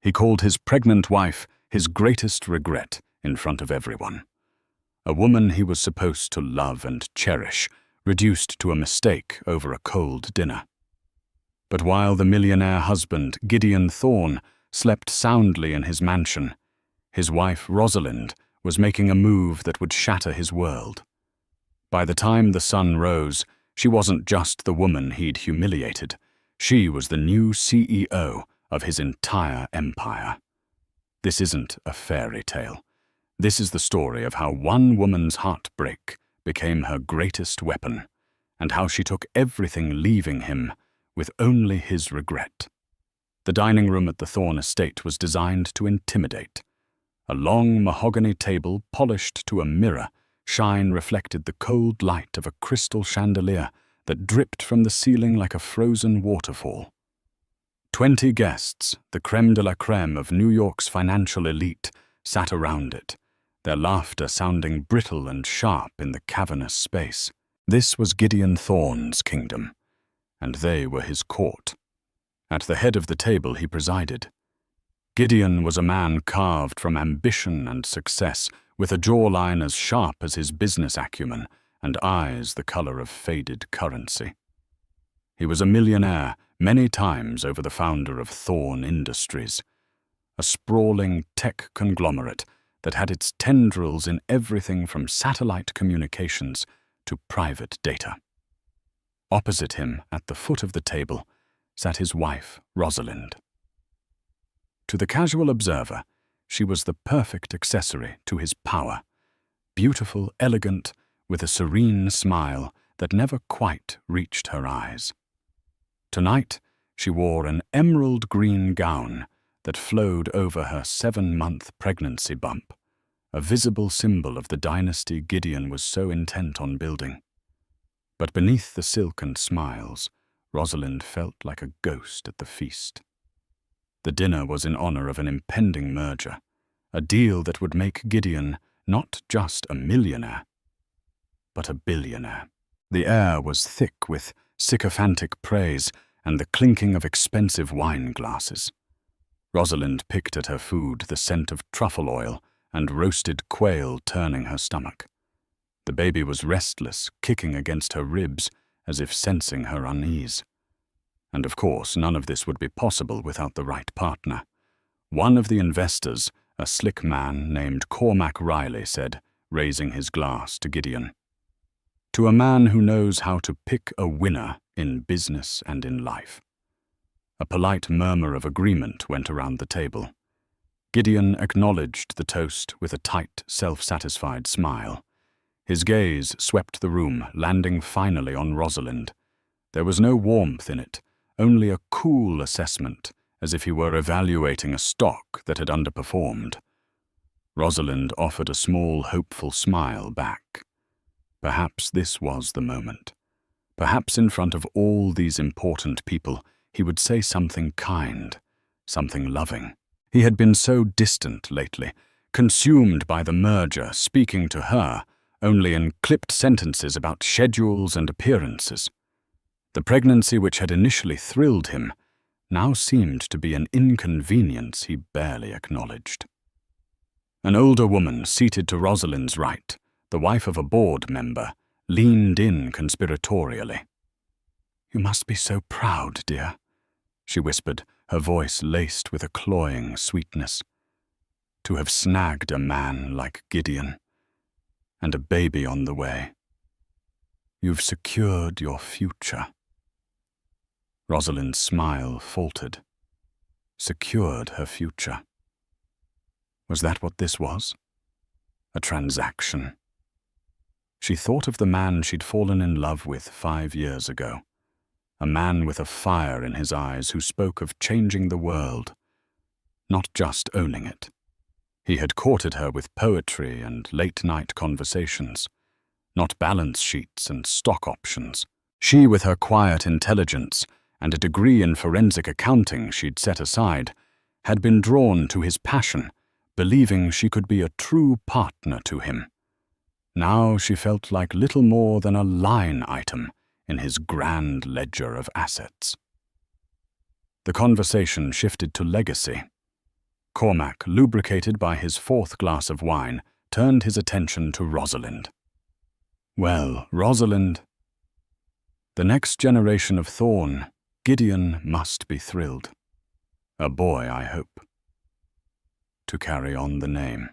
He called his pregnant wife his greatest regret in front of everyone. A woman he was supposed to love and cherish, reduced to a mistake over a cold dinner. But while the millionaire husband, Gideon Thorne, slept soundly in his mansion, his wife, Rosalind, was making a move that would shatter his world. By the time the sun rose, she wasn't just the woman he'd humiliated. She was the new CEO of his entire empire. This isn't a fairy tale. This is the story of how one woman's heartbreak became her greatest weapon, and how she took everything, leaving him with only his regret. The dining room at the Thorne estate was designed to intimidate. A long mahogany table, polished to a mirror, shine reflected the cold light of a crystal chandelier that dripped from the ceiling like a frozen waterfall. 20 guests, the crème de la crème of New York's financial elite, sat around it, their laughter sounding brittle and sharp in the cavernous space. This was Gideon Thorne's kingdom, and they were his court. At the head of the table he presided. Gideon was a man carved from ambition and success, with a jawline as sharp as his business acumen and eyes the color of faded currency. He was a millionaire many times over, the founder of Thorne Industries, a sprawling tech conglomerate that had its tendrils in everything from satellite communications to private data. Opposite him, at the foot of the table, sat his wife, Rosalind. To the casual observer, she was the perfect accessory to his power, beautiful, elegant, with a serene smile that never quite reached her eyes. Tonight, she wore an emerald green gown that flowed over her 7-month pregnancy bump, a visible symbol of the dynasty Gideon was so intent on building. But beneath the silken smiles, Rosalind felt like a ghost at the feast. The dinner was in honor of an impending merger, a deal that would make Gideon not just a millionaire, but a billionaire. The air was thick with sycophantic praise and the clinking of expensive wine glasses. Rosalind picked at her food, the scent of truffle oil and roasted quail turning her stomach. The baby was restless, kicking against her ribs as if sensing her unease. And of course, none of this would be possible without the right partner. One of the investors, a slick man named Cormac Riley, said, raising his glass to Gideon, "To a man who knows how to pick a winner in business and in life." A polite murmur of agreement went around the table. Gideon acknowledged the toast with a tight, self-satisfied smile. His gaze swept the room, landing finally on Rosalind. There was no warmth in it, only a cool assessment, as if he were evaluating a stock that had underperformed. Rosalind offered a small, hopeful smile back. Perhaps this was the moment. Perhaps in front of all these important people, he would say something kind, something loving. He had been so distant lately, consumed by the merger, speaking to her only in clipped sentences about schedules and appearances. The pregnancy which had initially thrilled him now seemed to be an inconvenience he barely acknowledged. An older woman seated to Rosalind's right, the wife of a board member, leaned in conspiratorially. "You must be so proud, dear," she whispered, her voice laced with a cloying sweetness. "To have snagged a man like Gideon, and a baby on the way. You've secured your future." Rosalind's smile faltered. Secured her future. Was that what this was? A transaction? She thought of the man she'd fallen in love with 5 years ago. A man with a fire in his eyes who spoke of changing the world, not just owning it. He had courted her with poetry and late-night conversations, not balance sheets and stock options. She, with her quiet intelligence and a degree in forensic accounting she'd set aside, had been drawn to his passion, believing she could be a true partner to him. Now she felt like little more than a line item in his grand ledger of assets. The conversation shifted to legacy. Cormac, lubricated by his fourth glass of wine, turned his attention to Rosalind. Well, Rosalind, the next generation of Thorn, Gideon must be thrilled. A boy, I hope. To carry on the name.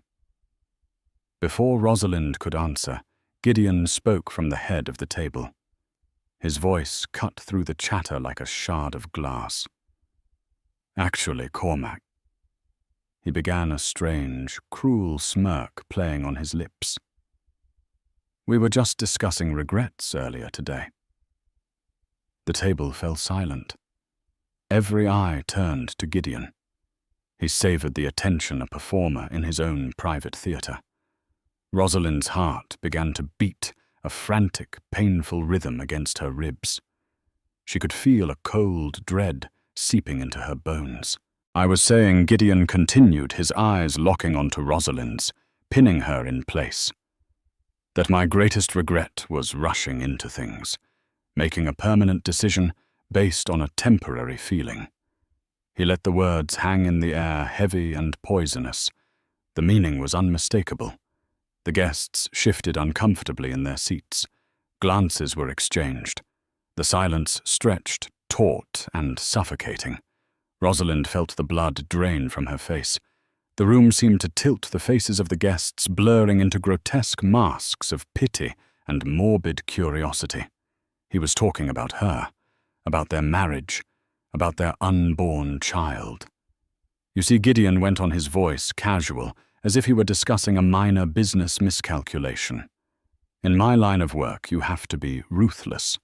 Before Rosalind could answer, Gideon spoke from the head of the table. His voice cut through the chatter like a shard of glass. Actually, Cormac. He began, a strange, cruel smirk playing on his lips. We were just discussing regrets earlier today. The table fell silent. Every eye turned to Gideon. He savored the attention a performer in his own private theater. Rosalind's heart began to beat, a frantic, painful rhythm against her ribs. She could feel a cold dread seeping into her bones. I was saying, Gideon continued, his eyes locking onto Rosalind's, pinning her in place. That my greatest regret was rushing into things, making a permanent decision based on a temporary feeling. He let the words hang in the air, heavy and poisonous. The meaning was unmistakable. The guests shifted uncomfortably in their seats. Glances were exchanged. The silence stretched, taut and suffocating. Rosalind felt the blood drain from her face. The room seemed to tilt, the faces of the guests blurring into grotesque masks of pity and morbid curiosity. He was talking about her, about their marriage, about their unborn child. You see, Gideon went on, his voice casual, as if he were discussing a minor business miscalculation. In my line of work, you have to be ruthless.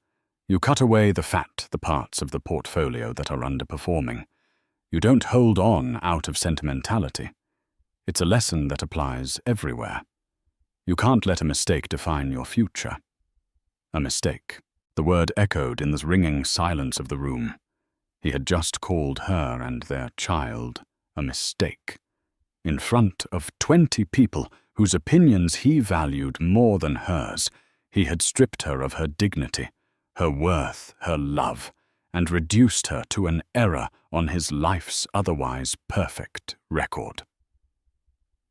You cut away the fat, the parts of the portfolio that are underperforming. You don't hold on out of sentimentality. It's a lesson that applies everywhere. You can't let a mistake define your future. A mistake. The word echoed in the ringing silence of the room. He had just called her and their child a mistake. In front of 20 people whose opinions he valued more than hers, he had stripped her of her dignity, her worth, her love, and reduced her to an error on his life's otherwise perfect record.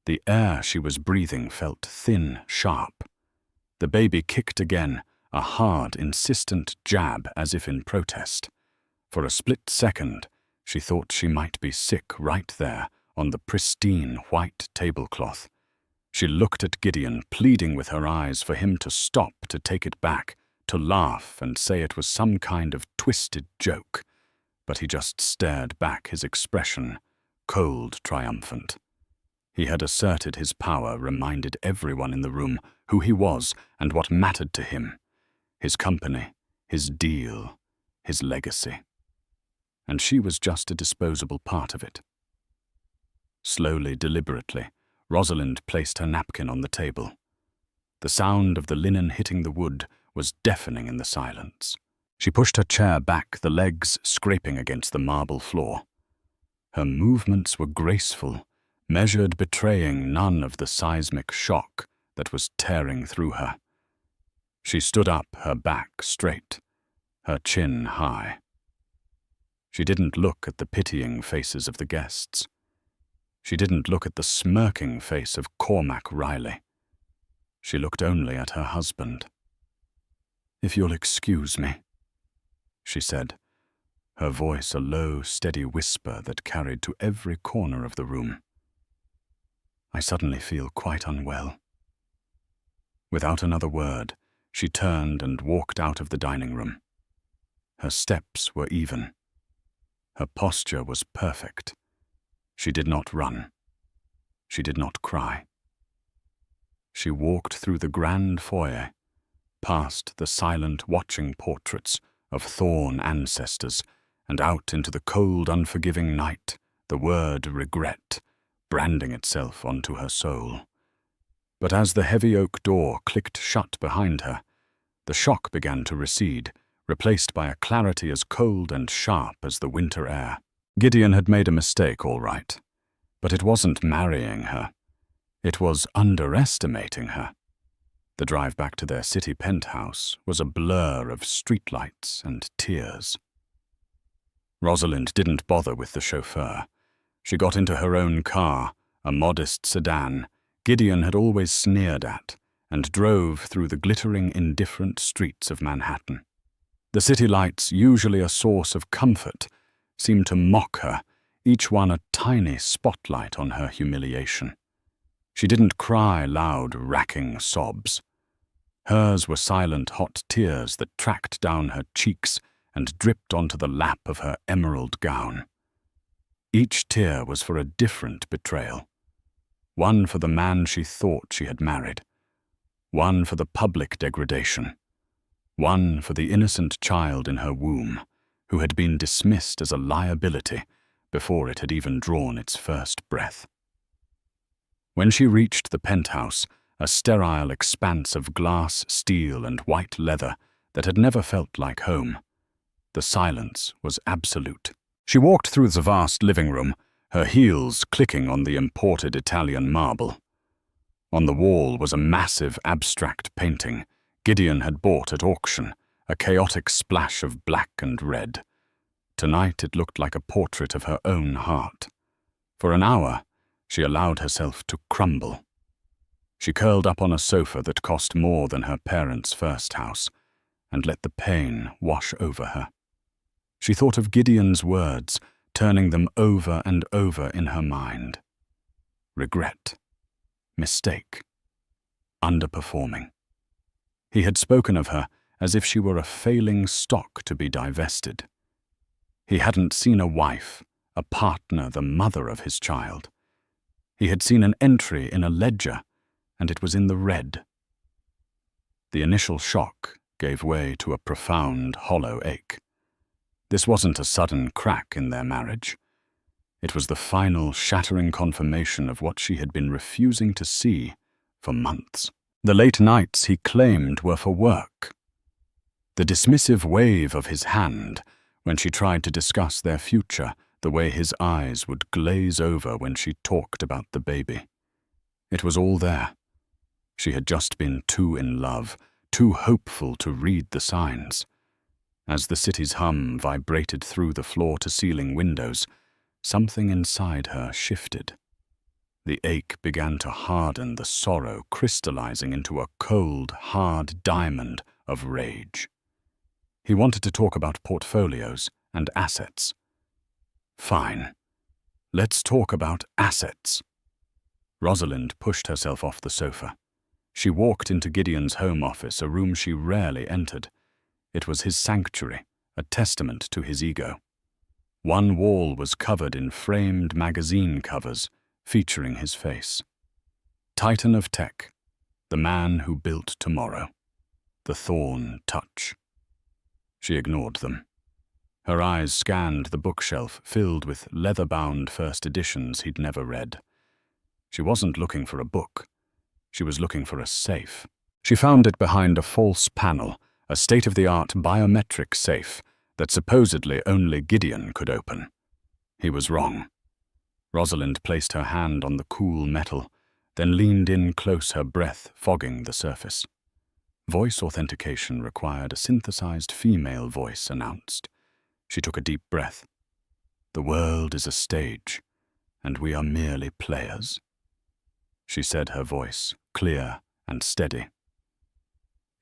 The air she was breathing felt thin, sharp. The baby kicked again, a hard, insistent jab as if in protest. For a split second, she thought she might be sick right there on the pristine white tablecloth. She looked at Gideon, pleading with her eyes for him to stop, to take it back, to laugh and say it was some kind of twisted joke. But he just stared back, his expression cold, triumphant. He had asserted his power, reminded everyone in the room who he was and what mattered to him. His company, his deal, his legacy. And she was just a disposable part of it. Slowly, deliberately, Rosalind placed her napkin on the table. The sound of the linen hitting the wood was deafening in the silence. She pushed her chair back, the legs scraping against the marble floor. Her movements were graceful, measured, betraying none of the seismic shock that was tearing through her. She stood up, her back straight, her chin high. She didn't look at the pitying faces of the guests. She didn't look at the smirking face of Cormac Riley. She looked only at her husband. "If you'll excuse me," she said, her voice a low, steady whisper that carried to every corner of the room. "I suddenly feel quite unwell." Without another word, she turned and walked out of the dining room. Her steps were even. Her posture was perfect. She did not run. She did not cry. She walked through the grand foyer, past the silent watching portraits of Thorn ancestors, and out into the cold, unforgiving night, the word regret branding itself onto her soul. But as the heavy oak door clicked shut behind her, the shock began to recede, replaced by a clarity as cold and sharp as the winter air. Gideon had made a mistake, all right, but it wasn't marrying her. It was underestimating her. The drive back to their city penthouse was a blur of streetlights and tears. Rosalind didn't bother with the chauffeur. She got into her own car, a modest sedan Gideon had always sneered at, and drove through the glittering, indifferent streets of Manhattan. The city lights, usually a source of comfort, seemed to mock her, each one a tiny spotlight on her humiliation. She didn't cry loud, racking sobs. Hers were silent, hot tears that tracked down her cheeks and dripped onto the lap of her emerald gown. Each tear was for a different betrayal. One for the man she thought she had married. One for the public degradation. One for the innocent child in her womb, who had been dismissed as a liability before it had even drawn its first breath. When she reached the penthouse, a sterile expanse of glass, steel, and white leather that had never felt like home, the silence was absolute. She walked through the vast living room, her heels clicking on the imported Italian marble. On the wall was a massive abstract painting Gideon had bought at auction, a chaotic splash of black and red. Tonight it looked like a portrait of her own heart. For an hour, she allowed herself to crumble. She curled up on a sofa that cost more than her parents' first house, and let the pain wash over her. She thought of Gideon's words, turning them over and over in her mind. Regret. Mistake. Underperforming. He had spoken of her as if she were a failing stock to be divested. He hadn't seen a wife, a partner, the mother of his child. He had seen an entry in a ledger, and it was in the red. The initial shock gave way to a profound, hollow ache. This wasn't a sudden crack in their marriage. It was the final, shattering confirmation of what she had been refusing to see for months. The late nights he claimed were for work. The dismissive wave of his hand when she tried to discuss their future, the way his eyes would glaze over when she talked about the baby. It was all there. She had just been too in love, too hopeful to read the signs. As the city's hum vibrated through the floor-to-ceiling windows, something inside her shifted. The ache began to harden, the sorrow crystallizing into a cold, hard diamond of rage. He wanted to talk about portfolios and assets. Fine. Let's talk about assets. Rosalind pushed herself off the sofa. She walked into Gideon's home office, a room she rarely entered. It was his sanctuary, a testament to his ego. One wall was covered in framed magazine covers featuring his face. Titan of tech, the man who built tomorrow, the Thorn touch. She ignored them. Her eyes scanned the bookshelf filled with leather-bound first editions he'd never read. She wasn't looking for a book. She was looking for a safe. She found it behind a false panel, a state-of-the-art biometric safe that supposedly only Gideon could open. He was wrong. Rosalind placed her hand on the cool metal, then leaned in close, her breath fogging the surface. Voice authentication required a synthesized female voice announced. She took a deep breath. The world is a stage, and we are merely players. She said, her voice clear and steady.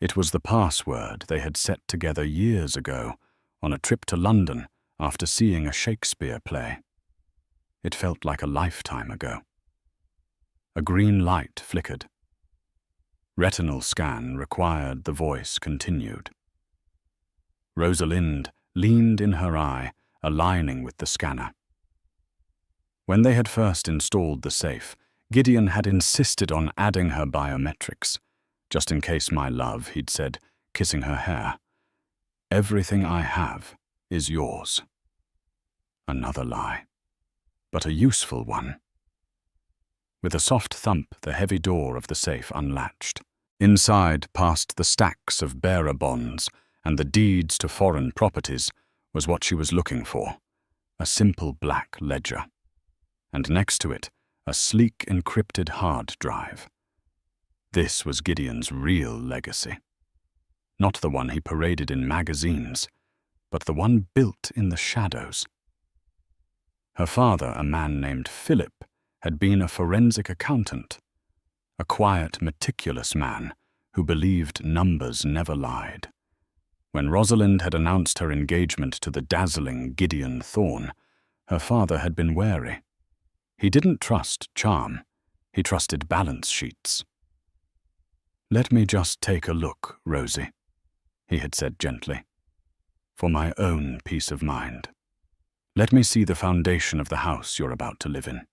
It was the password they had set together years ago on a trip to London after seeing a Shakespeare play. It felt like a lifetime ago. A green light flickered. Retinal scan required, the voice continued. Rosalind leaned in her eye, aligning with the scanner. When they had first installed the safe, Gideon had insisted on adding her biometrics. Just in case, my love, he'd said, kissing her hair. Everything I have is yours. Another lie, but a useful one. With a soft thump, the heavy door of the safe unlatched. Inside, past the stacks of bearer bonds and the deeds to foreign properties, was what she was looking for, a simple black ledger. And next to it, a sleek encrypted hard drive. This was Gideon's real legacy. Not the one he paraded in magazines, but the one built in the shadows. Her father, a man named Philip, had been a forensic accountant, a quiet, meticulous man who believed numbers never lied. When Rosalind had announced her engagement to the dazzling Gideon Thorne, her father had been wary. He didn't trust charm, he trusted balance sheets. "Let me just take a look, Rosie," he had said gently, "for my own peace of mind. Let me see the foundation of the house you're about to live in."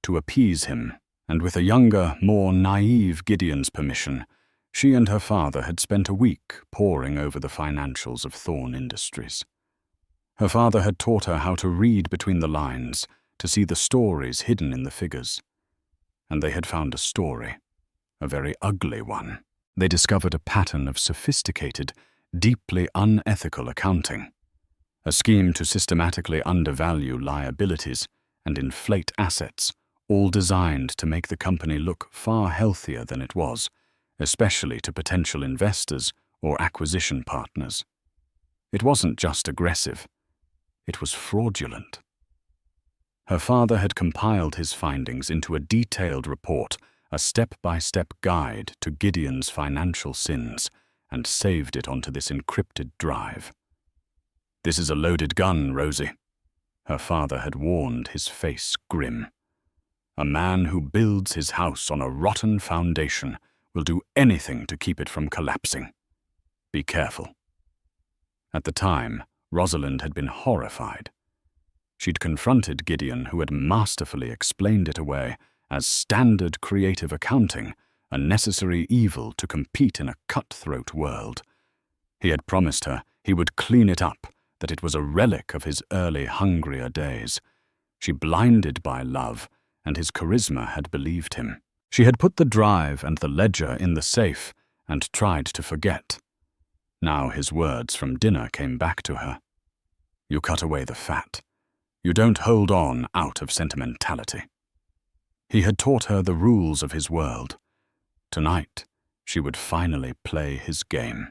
To appease him, and with a younger, more naive Gideon's permission, she and her father had spent a week poring over the financials of Thorne Industries. Her father had taught her how to read between the lines, to see the stories hidden in the figures. And they had found a story, a very ugly one. They discovered a pattern of sophisticated, deeply unethical accounting, a scheme to systematically undervalue liabilities and inflate assets, all designed to make the company look far healthier than it was, especially to potential investors or acquisition partners. It wasn't just aggressive, it was fraudulent. Her father had compiled his findings into a detailed report, a step-by-step guide to Gideon's financial sins, and saved it onto this encrypted drive. "This is a loaded gun, Rosie," her father had warned, his face grim. "A man who builds his house on a rotten foundation will do anything to keep it from collapsing. Be careful." At the time, Rosalind had been horrified. She'd confronted Gideon, who had masterfully explained it away as standard creative accounting, a necessary evil to compete in a cutthroat world. He had promised her he would clean it up, that it was a relic of his early, hungrier days. She, blinded by love, and his charisma, had believed him. She had put the drive and the ledger in the safe and tried to forget. Now his words from dinner came back to her. "You cut away the fat. You don't hold on out of sentimentality." He had taught her the rules of his world. Tonight, she would finally play his game.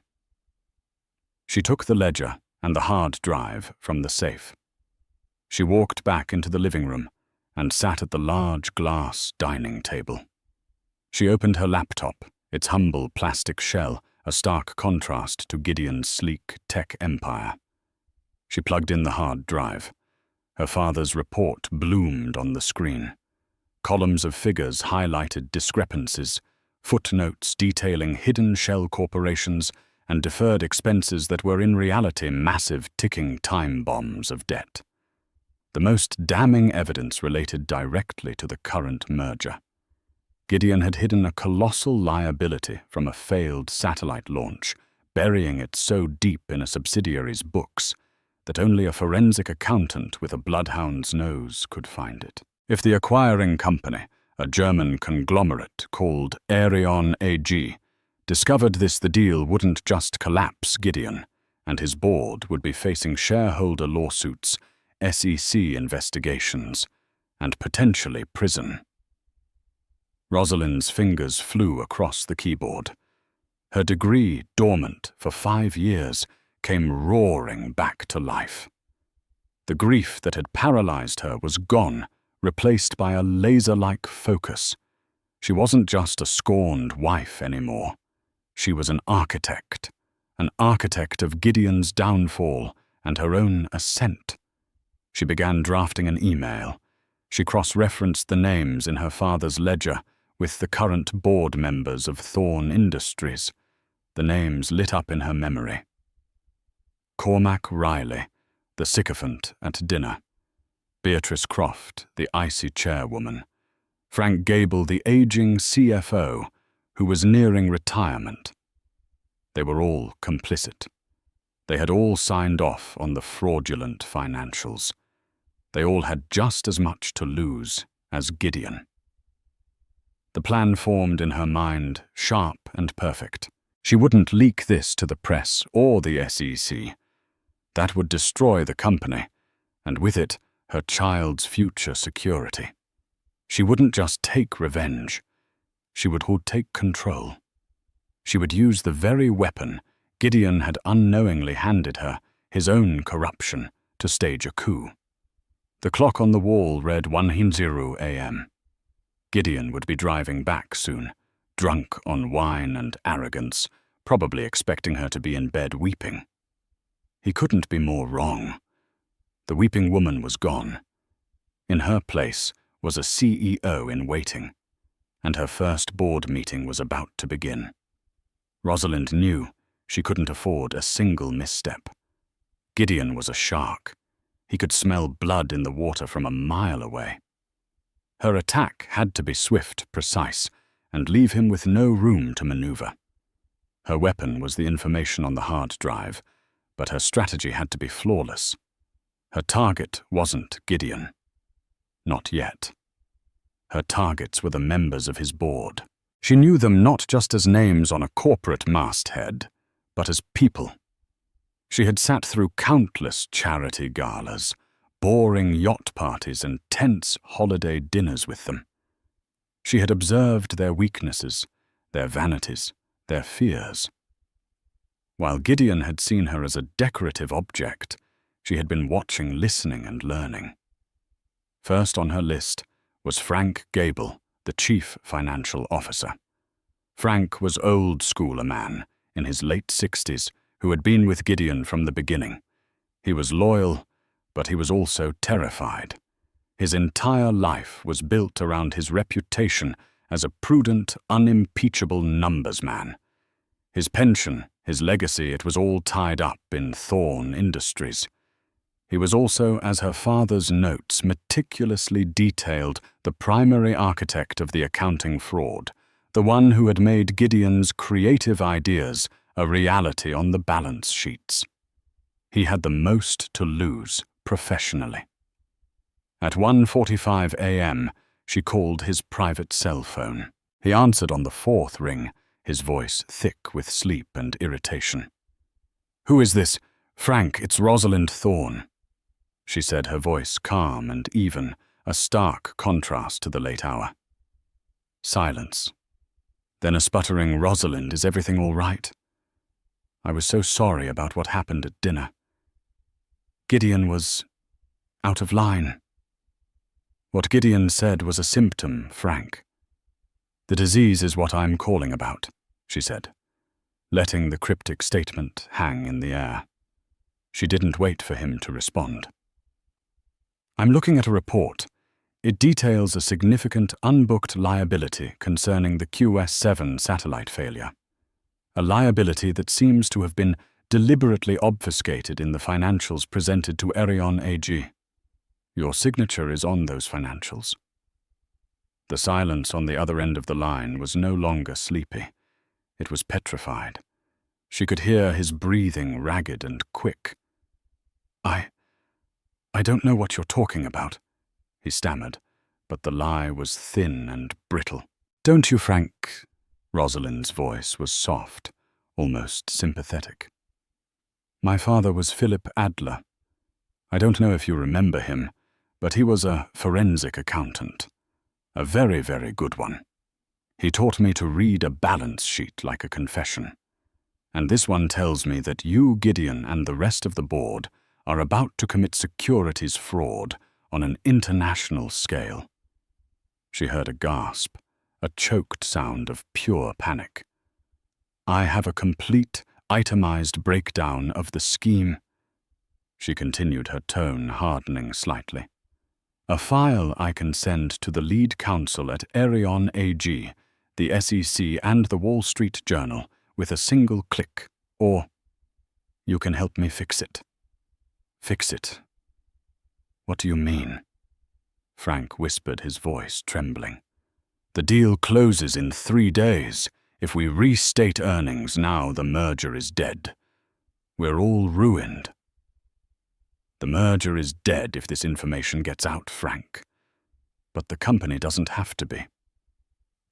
She took the ledger and the hard drive from the safe. She walked back into the living room and sat at the large glass dining table. She opened her laptop, its humble plastic shell a stark contrast to Gideon's sleek tech empire. She plugged in the hard drive. Her father's report bloomed on the screen. Columns of figures highlighted discrepancies, footnotes detailing hidden shell corporations and deferred expenses that were in reality massive ticking time bombs of debt. The most damning evidence related directly to the current merger. Gideon had hidden a colossal liability from a failed satellite launch, burying it so deep in a subsidiary's books that only a forensic accountant with a bloodhound's nose could find it. If the acquiring company, a German conglomerate called Arion AG, discovered this, the deal wouldn't just collapse Gideon, and his board would be facing shareholder lawsuits, SEC investigations, and potentially prison. Rosalind's fingers flew across the keyboard. Her degree, dormant for 5 years, came roaring back to life. The grief that had paralyzed her was gone, replaced by a laser-like focus. She wasn't just a scorned wife anymore. She was an architect of Gideon's downfall and her own ascent. She began drafting an email. She cross-referenced the names in her father's ledger with the current board members of Thorne Industries. The names lit up in her memory. Cormac Riley, the sycophant at dinner. Beatrice Croft, the icy chairwoman. Frank Gable, the aging CFO, who was nearing retirement. They were all complicit. They had all signed off on the fraudulent financials. They all had just as much to lose as Gideon. The plan formed in her mind, sharp and perfect. She wouldn't leak this to the press or the SEC. That would destroy the company, and with it, her child's future security. She wouldn't just take revenge. She would take control. She would use the very weapon Gideon had unknowingly handed her, his own corruption, to stage a coup. The clock on the wall read 1:00 a.m. Gideon would be driving back soon, drunk on wine and arrogance, probably expecting her to be in bed weeping. He couldn't be more wrong. The weeping woman was gone. In her place was a CEO in waiting, and her first board meeting was about to begin. Rosalind knew she couldn't afford a single misstep. Gideon was a shark. He could smell blood in the water from a mile away. Her attack had to be swift, precise, and leave him with no room to maneuver. Her weapon was the information on the hard drive, but her strategy had to be flawless. Her target wasn't Gideon. Not yet. Her targets were the members of his board. She knew them not just as names on a corporate masthead, but as people. She had sat through countless charity galas, boring yacht parties and tense holiday dinners with them. She had observed their weaknesses, their vanities, their fears. While Gideon had seen her as a decorative object, she had been watching, listening, and learning. First on her list was Frank Gable, the chief financial officer. Frank was old-school a man, in his late 60s, who had been with Gideon from the beginning. He was loyal, but he was also terrified. His entire life was built around his reputation as a prudent, unimpeachable numbers man. His pension, his legacy, it was all tied up in Thorn Industries. He was also, as her father's notes meticulously detailed, the primary architect of the accounting fraud, the one who had made Gideon's creative ideas a reality on the balance sheets. He had the most to lose professionally. At 1:45 a.m., she called his private cell phone. He answered on the fourth ring, his voice thick with sleep and irritation. "Who is this? Frank, it's Rosalind Thorne," she said, her voice calm and even, a stark contrast to the late hour. Silence. Then a sputtering, "Rosalind, is everything all right? I was so sorry about what happened at dinner. Gideon was out of line." What Gideon said was a symptom, Frank. "The disease is what I'm calling about," she said, letting the cryptic statement hang in the air. She didn't wait for him to respond. "I'm looking at a report. It details a significant unbooked liability concerning the QS-7 satellite failure. A liability that seems to have been deliberately obfuscated in the financials presented to Erion AG. Your signature is on those financials." The silence on the other end of the line was no longer sleepy. It was petrified. She could hear his breathing ragged and quick. I don't know what you're talking about," he stammered, but the lie was thin and brittle. "Don't you, Frank?" Rosalind's voice was soft, almost sympathetic. "My father was Philip Adler. I don't know if you remember him, but he was a forensic accountant. A very, very good one. He taught me to read a balance sheet like a confession. And this one tells me that you, Gideon, and the rest of the board are about to commit securities fraud on an international scale." She heard a gasp, a choked sound of pure panic. "I have a complete, itemized breakdown of the scheme," she continued, her tone hardening slightly. "A file I can send to the lead counsel at Erion AG, the SEC, and the Wall Street Journal with a single click, or you can help me fix it." "Fix it? What do you mean?" Frank whispered, his voice trembling. "The deal closes in 3 days. If we restate earnings now, the merger is dead. We're all ruined." "The merger is dead if this information gets out, Frank. But the company doesn't have to be.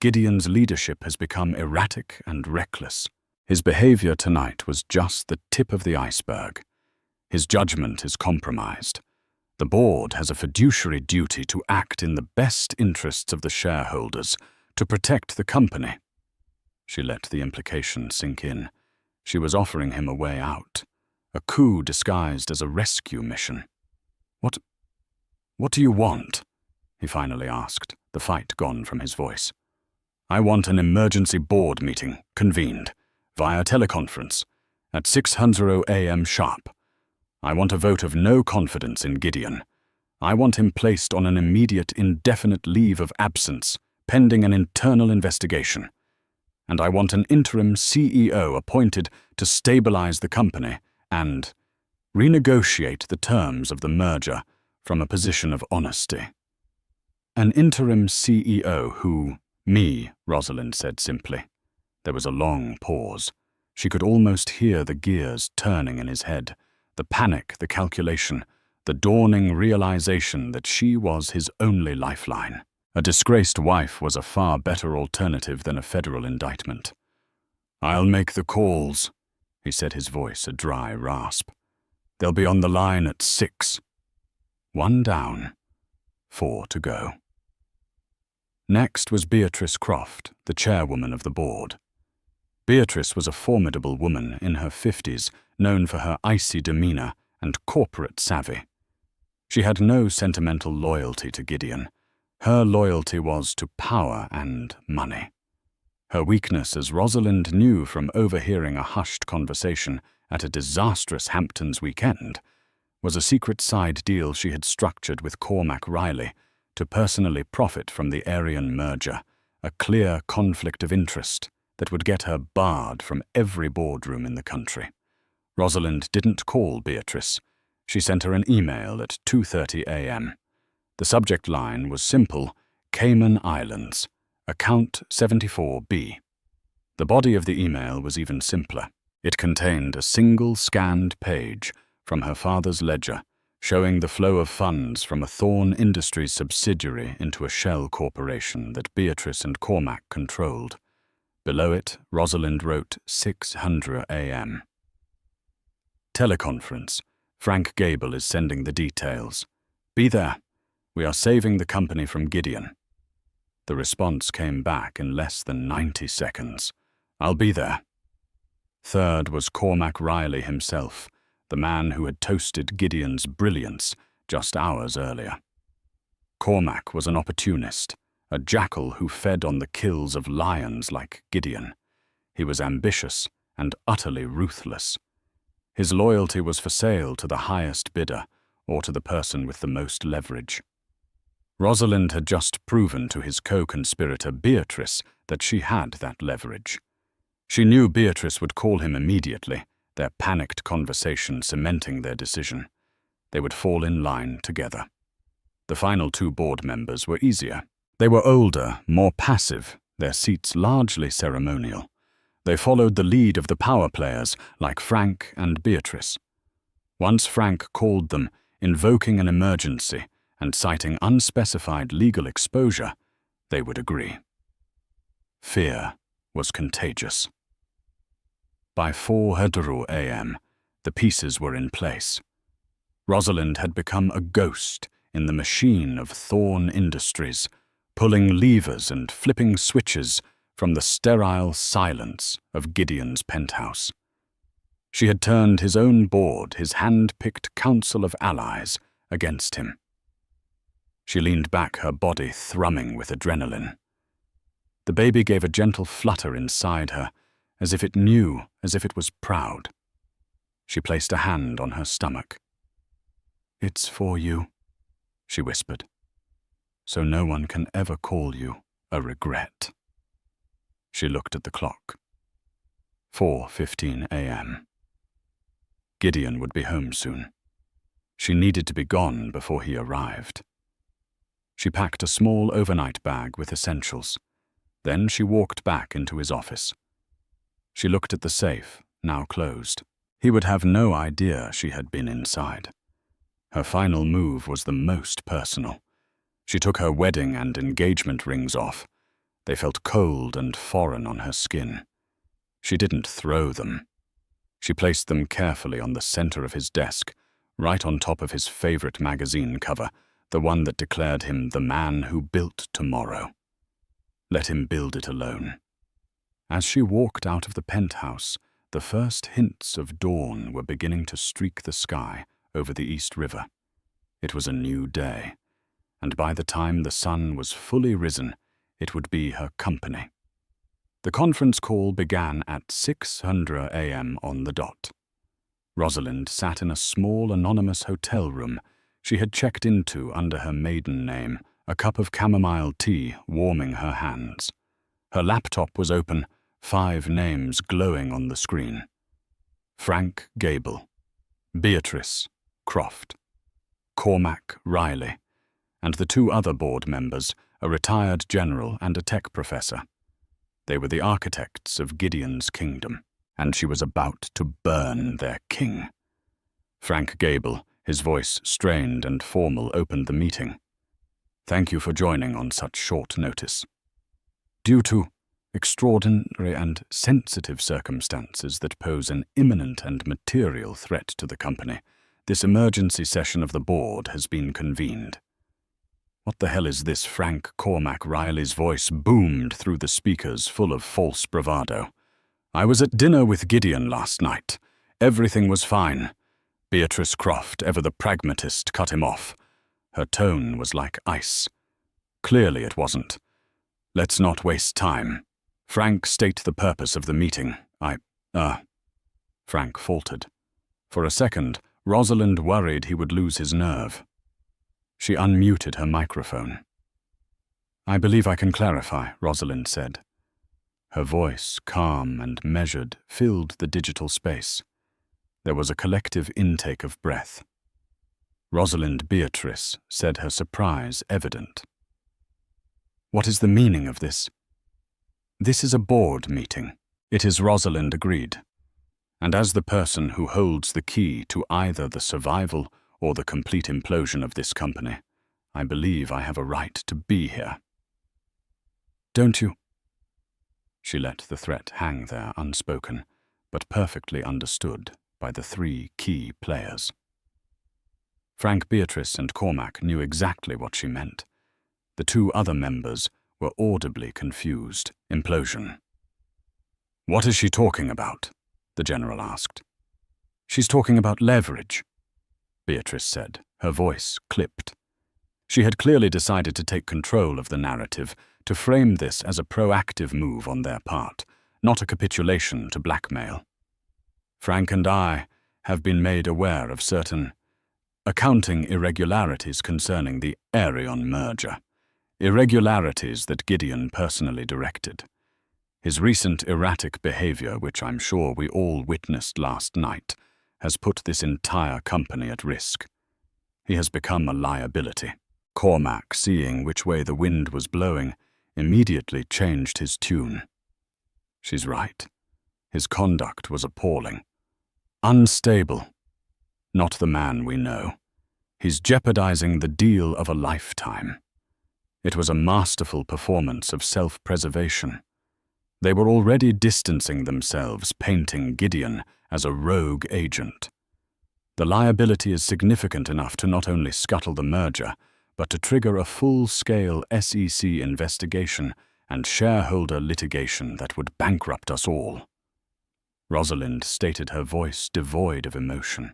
Gideon's leadership has become erratic and reckless. His behavior tonight was just the tip of the iceberg. His judgment is compromised. The board has a fiduciary duty to act in the best interests of the shareholders, to protect the company." She let the implication sink in. She was offering him a way out, a coup disguised as a rescue mission. "What do you want?" he finally asked, the fight gone from his voice. "I want an emergency board meeting, convened, via teleconference, at 6:00 a.m. sharp. I want a vote of no confidence in Gideon. I want him placed on an immediate indefinite leave of absence, pending an internal investigation. And I want an interim CEO appointed to stabilize the company and renegotiate the terms of the merger from a position of honesty." "An interim CEO who—" "Me," Rosalind said simply. There was a long pause. She could almost hear the gears turning in his head, the panic, the calculation, the dawning realization that she was his only lifeline. A disgraced wife was a far better alternative than a federal indictment. "I'll make the calls," he said, his voice a dry rasp. "They'll be on the line at 6. 1 down, 4 to go. Next was Beatrice Croft, the chairwoman of the board. Beatrice was a formidable woman in her 50s, known for her icy demeanor and corporate savvy. She had no sentimental loyalty to Gideon. Her loyalty was to power and money. Her weakness, as Rosalind knew from overhearing a hushed conversation at a disastrous Hamptons weekend, was a secret side deal she had structured with Cormac Riley to personally profit from the Aryan merger, a clear conflict of interest that would get her barred from every boardroom in the country. Rosalind didn't call Beatrice. She sent her an email at 2:30 a.m. The subject line was simple: Cayman Islands, Account 74B. The body of the email was even simpler. It contained a single scanned page from her father's ledger, showing the flow of funds from a Thorn Industries subsidiary into a shell corporation that Beatrice and Cormac controlled. Below it, Rosalind wrote 6:00 a.m. "Teleconference. Frank Gable is sending the details. Be there. We are saving the company from Gideon." The response came back in less than 90 seconds. "I'll be there." Third was Cormac Riley himself, the man who had toasted Gideon's brilliance just hours earlier. Cormac was an opportunist, a jackal who fed on the kills of lions like Gideon. He was ambitious and utterly ruthless. His loyalty was for sale to the highest bidder or to the person with the most leverage. Rosalind had just proven to his co-conspirator Beatrice that she had that leverage. She knew Beatrice would call him immediately, their panicked conversation cementing their decision. They would fall in line together. The final 2 board members were easier. They were older, more passive, their seats largely ceremonial. They followed the lead of the power players like Frank and Beatrice. Once Frank called them, invoking an emergency and citing unspecified legal exposure, they would agree. Fear was contagious. By 4:00 a.m., the pieces were in place. Rosalind had become a ghost in the machine of Thorn Industries, pulling levers and flipping switches from the sterile silence of Gideon's penthouse. She had turned his own board, his hand-picked council of allies, against him. She leaned back, her body thrumming with adrenaline. The baby gave a gentle flutter inside her, as if it knew, as if it was proud. She placed a hand on her stomach. "It's for you," she whispered, "so no one can ever call you a regret." She looked at the clock. 4:15 a.m. Gideon would be home soon. She needed to be gone before he arrived. She packed a small overnight bag with essentials. Then she walked back into his office. She looked at the safe, now closed. He would have no idea she had been inside. Her final move was the most personal. She took her wedding and engagement rings off. They felt cold and foreign on her skin. She didn't throw them. She placed them carefully on the center of his desk, right on top of his favorite magazine cover, the one that declared him the man who built tomorrow. Let him build it alone. As she walked out of the penthouse, the first hints of dawn were beginning to streak the sky over the East River. It was a new day, and by the time the sun was fully risen, it would be her company. The conference call began at 6:00 a.m. on the dot. Rosalind sat in a small anonymous hotel room she had checked into under her maiden name, a cup of chamomile tea warming her hands. Her laptop was open, 5 names glowing on the screen. Frank Gable, Beatrice Croft, Cormac Riley, and the 2 other board members, a retired general and a tech professor. They were the architects of Gideon's kingdom, and she was about to burn their king. Frank Gable, his voice strained and formal, opened the meeting. "Thank you for joining on such short notice. Due to extraordinary and sensitive circumstances that pose an imminent and material threat to the company, this emergency session of the board has been convened." "What the hell is this?" Frank Cormac Riley's voice boomed through the speakers, full of false bravado. "I was at dinner with Gideon last night. Everything was fine." Beatrice Croft, ever the pragmatist, cut him off. Her tone was like ice. "Clearly it wasn't. Let's not waste time. Frank, state the purpose of the meeting." Frank faltered. For a second, Rosalind worried he would lose his nerve. She unmuted her microphone. "I believe I can clarify," Rosalind said. Her voice, calm and measured, filled the digital space. There was a collective intake of breath. Rosalind Beatrice said, her surprise evident. "What is the meaning of this?" "This is a board meeting." "It is," Rosalind agreed. "And as the person who holds the key to either the survival or the complete implosion of this company, I believe I have a right to be here." "Don't you?" She let the threat hang there unspoken, but perfectly understood by the 3 key players. Frank, Beatrice, and Cormac knew exactly what she meant. The 2 other members were audibly confused. Implosion. "What is she talking about?" the general asked. "She's talking about leverage," Beatrice said, her voice clipped. She had clearly decided to take control of the narrative, to frame this as a proactive move on their part, not a capitulation to blackmail. "Frank and I have been made aware of certain accounting irregularities concerning the Arion merger, irregularities that Gideon personally directed. His recent erratic behavior, which I'm sure we all witnessed last night, has put this entire company at risk. He has become a liability." Cormac, seeing which way the wind was blowing, immediately changed his tune. "She's right. His conduct was appalling. Unstable. Not the man we know. He's jeopardizing the deal of a lifetime. It was a masterful performance of self-preservation. They were already distancing themselves, painting Gideon as a rogue agent. The liability is significant enough to not only scuttle the merger, but to trigger a full-scale SEC investigation and shareholder litigation that would bankrupt us all." Rosalind stated, her voice devoid of emotion.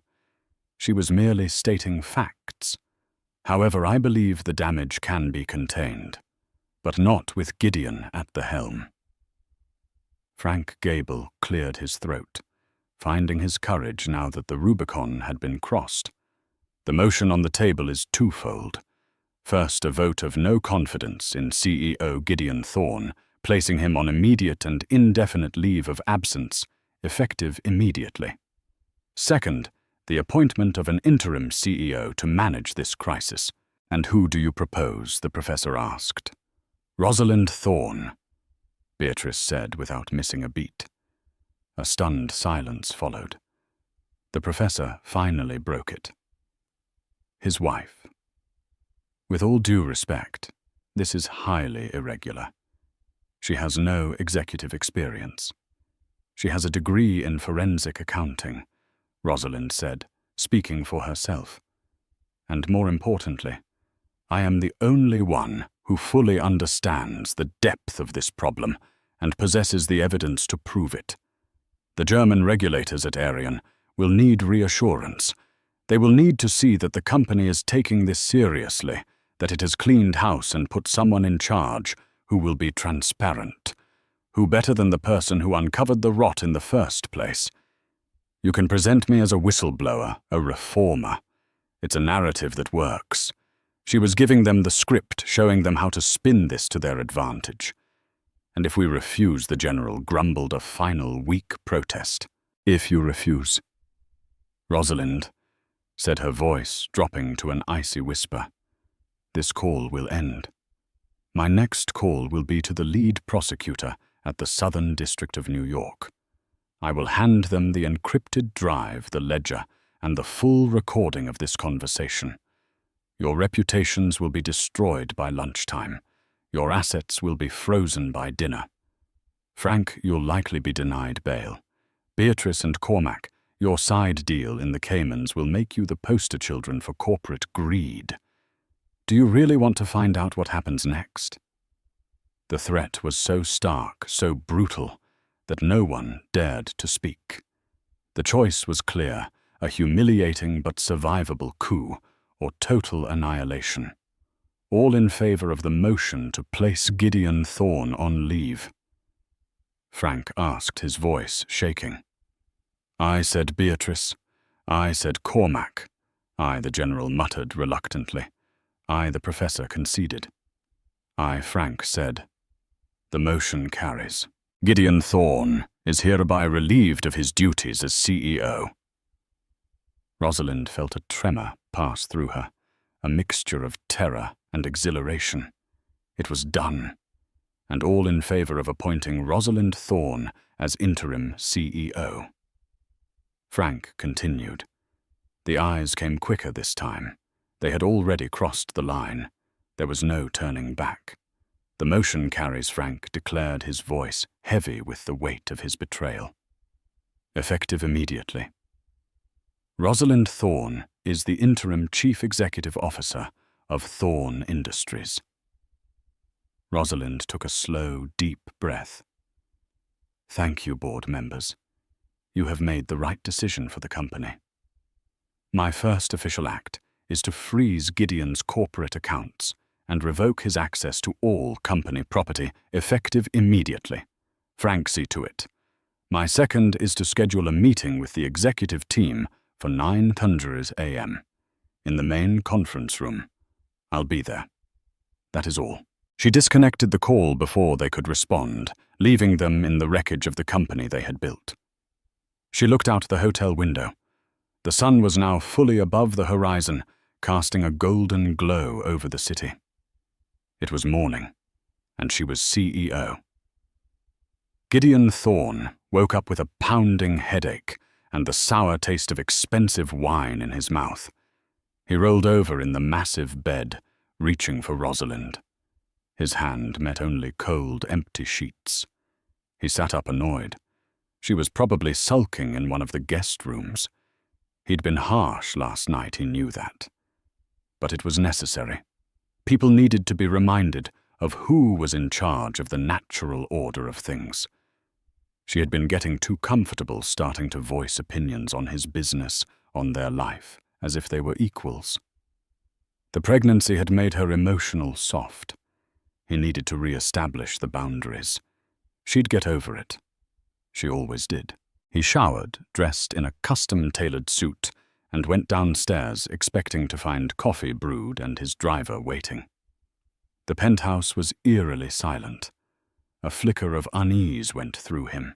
She was merely stating facts. "However, I believe the damage can be contained, but not with Gideon at the helm." Frank Gable cleared his throat, finding his courage now that the Rubicon had been crossed. "The motion on the table is twofold. First, a vote of no confidence in CEO Gideon Thorne, placing him on immediate and indefinite leave of absence, effective immediately. Second, the appointment of an interim CEO to manage this crisis." "And who do you propose?" the professor asked. "Rosalind Thorne," Beatrice said without missing a beat. A stunned silence followed. The professor finally broke it. "His wife. With all due respect, this is highly irregular. She has no executive experience. She has a degree in forensic accounting," Rosalind said, speaking for herself. "And more importantly, I am the only one who fully understands the depth of this problem and possesses the evidence to prove it. The German regulators at Arion will need reassurance. They will need to see that the company is taking this seriously, that it has cleaned house and put someone in charge who will be transparent. Who better than the person who uncovered the rot in the first place? You can present me as a whistleblower, a reformer. It's a narrative that works. She was giving them the script, showing them how to spin this to their advantage. And if we refuse, the general grumbled a final weak protest. If you refuse. Rosalind, said her voice, dropping to an icy whisper, this call will end. My next call will be to the lead prosecutor at the Southern District of New York. I will hand them the encrypted drive, the ledger, and the full recording of this conversation. Your reputations will be destroyed by lunchtime. Your assets will be frozen by dinner. Frank, you'll likely be denied bail. Beatrice and Cormac, your side deal in the Caymans will make you the poster children for corporate greed. Do you really want to find out what happens next? The threat was so stark, so brutal, that no one dared to speak. The choice was clear, a humiliating but survivable coup, or total annihilation. All in favor of the motion to place Gideon Thorne on leave. Frank asked, his voice shaking. I said Beatrice. I said Cormac. I, the general muttered reluctantly. I, the professor, conceded. I, Frank, said, the motion carries. Gideon Thorne is hereby relieved of his duties as CEO. Rosalind felt a tremor pass through her, a mixture of terror and exhilaration. It was done, and all in favor of appointing Rosalind Thorne as interim CEO. Frank continued. The eyes came quicker this time. They had already crossed the line. There was no turning back. The motion carries, Frank declared, his voice heavy with the weight of his betrayal. Effective immediately. Rosalind Thorne is the interim chief executive officer of Thorne Industries. Rosalind took a slow, deep breath. Thank you, board members. You have made the right decision for the company. My first official act is to freeze Gideon's corporate accounts and revoke his access to all company property, effective immediately. Frank, see to it. My second is to schedule a meeting with the executive team for 9:00 a.m. in the main conference room. I'll be there. That is all. She disconnected the call before they could respond, leaving them in the wreckage of the company they had built. She looked out the hotel window. The sun was now fully above the horizon, casting a golden glow over the city. It was morning, and she was CEO. Gideon Thorne woke up with a pounding headache and the sour taste of expensive wine in his mouth. He rolled over in the massive bed, reaching for Rosalind. His hand met only cold, empty sheets. He sat up annoyed. She was probably sulking in one of the guest rooms. He'd been harsh last night, he knew that. But it was necessary. People needed to be reminded of who was in charge of the natural order of things. She had been getting too comfortable starting to voice opinions on his business, on their life, as if they were equals. The pregnancy had made her emotional soft. He needed to re-establish the boundaries. She'd get over it. She always did. He showered, dressed in a custom-tailored suit, and went downstairs expecting to find coffee brewed and his driver waiting. The penthouse was eerily silent. A flicker of unease went through him.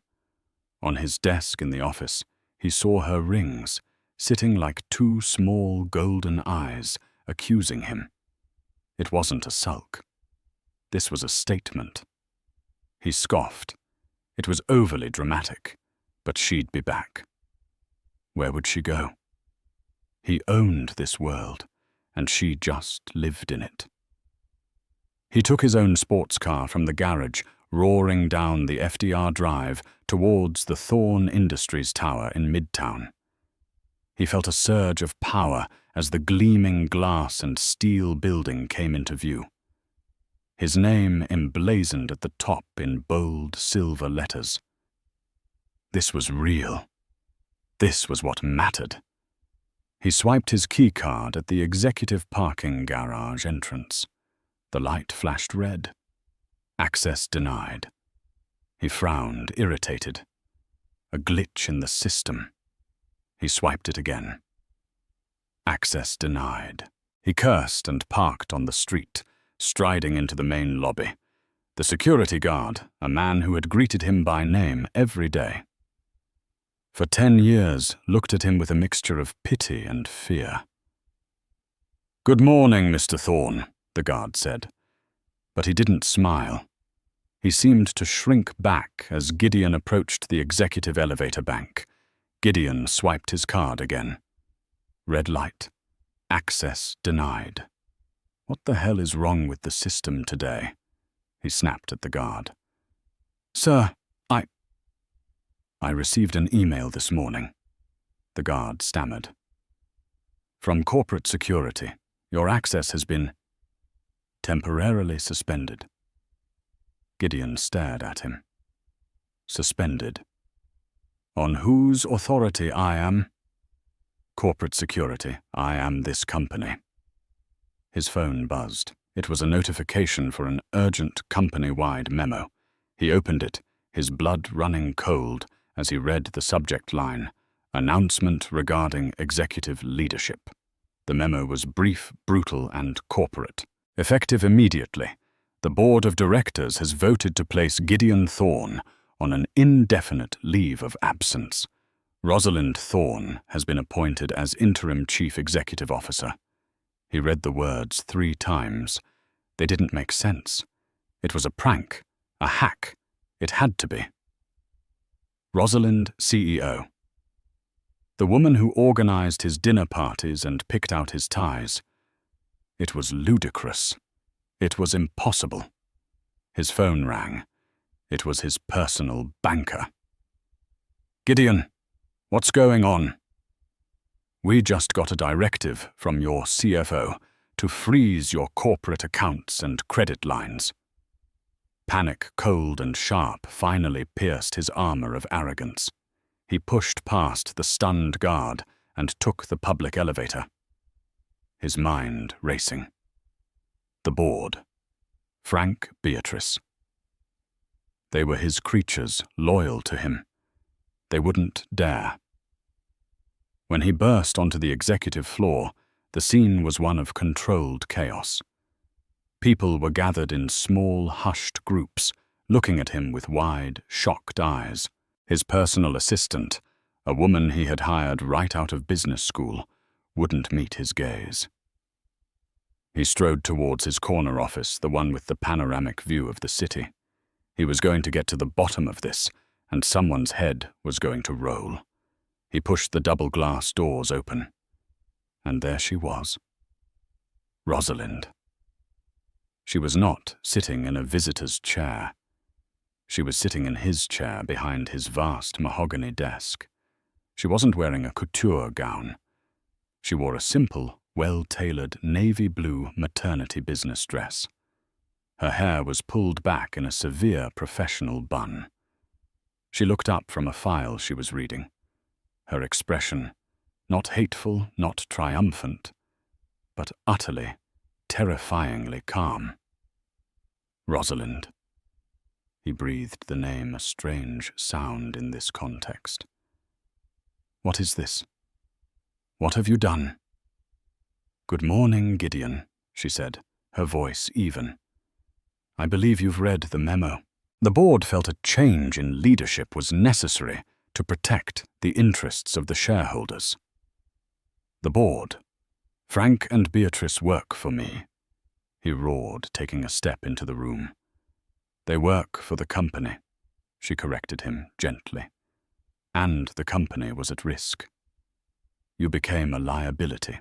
On his desk in the office, he saw her rings, sitting like two small golden eyes, accusing him. It wasn't a sulk. This was a statement. He scoffed. It was overly dramatic, but she'd be back. Where would she go? He owned this world, and she just lived in it. He took his own sports car from the garage, roaring down the FDR Drive towards the Thorne Industries Tower in Midtown. He felt a surge of power as the gleaming glass and steel building came into view. His name emblazoned at the top in bold silver letters. This was real. This was what mattered. He swiped his keycard at the executive parking garage entrance. The light flashed red. Access denied. He frowned, irritated. A glitch in the system. He swiped it again. Access denied. He cursed and parked on the street, striding into the main lobby. The security guard, a man who had greeted him by name every day, for 10 years, looked at him with a mixture of pity and fear. "Good morning, Mr. Thorne," the guard said. But he didn't smile. He seemed to shrink back as Gideon approached the executive elevator bank. Gideon swiped his card again. Red light. Access denied. What the hell is wrong with the system today? He snapped at the guard. "Sir, I received an email this morning," the guard stammered. "From corporate security. Your access has been temporarily suspended." Gideon stared at him. "Suspended? On whose authority I am?" "Corporate security. I am this company." His phone buzzed. It was a notification for an urgent company-wide memo. He opened it, his blood running cold, as he read the subject line, "Announcement regarding executive leadership." The memo was brief, brutal, and corporate. Effective immediately, the board of directors has voted to place Gideon Thorne on an indefinite leave of absence. Rosalind Thorne has been appointed as interim chief executive officer. He read the words 3 times. They didn't make sense. It was a prank, a hack. It had to be. Rosalind, CEO. The woman who organized his dinner parties and picked out his ties. It was ludicrous. It was impossible. His phone rang. It was his personal banker. "Gideon, what's going on?" "We just got a directive from your CFO to freeze your corporate accounts and credit lines." Panic, cold and sharp, finally pierced his armor of arrogance. He pushed past the stunned guard and took the public elevator. His mind racing. The board. Frank, Beatrice. They were his creatures, loyal to him. They wouldn't dare. When he burst onto the executive floor, the scene was one of controlled chaos. People were gathered in small, hushed groups, looking at him with wide, shocked eyes. His personal assistant, a woman he had hired right out of business school, wouldn't meet his gaze. He strode towards his corner office, the one with the panoramic view of the city. He was going to get to the bottom of this, and someone's head was going to roll. He pushed the double glass doors open. And there she was. Rosalind. She was not sitting in a visitor's chair. She was sitting in his chair behind his vast mahogany desk. She wasn't wearing a couture gown. She wore a simple, well-tailored navy blue maternity business dress. Her hair was pulled back in a severe professional bun. She looked up from a file she was reading. Her expression, not hateful, not triumphant, but utterly, terrifyingly calm. Rosalind. He breathed the name, a strange sound in this context. "What is this? What have you done?" "Good morning, Gideon," she said, her voice even. "I believe you've read the memo." The board felt a change in leadership was necessary to protect the interests of the shareholders. "The board. Frank and Beatrice work for me," he roared, taking a step into the room. "They work for the company," she corrected him gently. "And the company was at risk. You became a liability,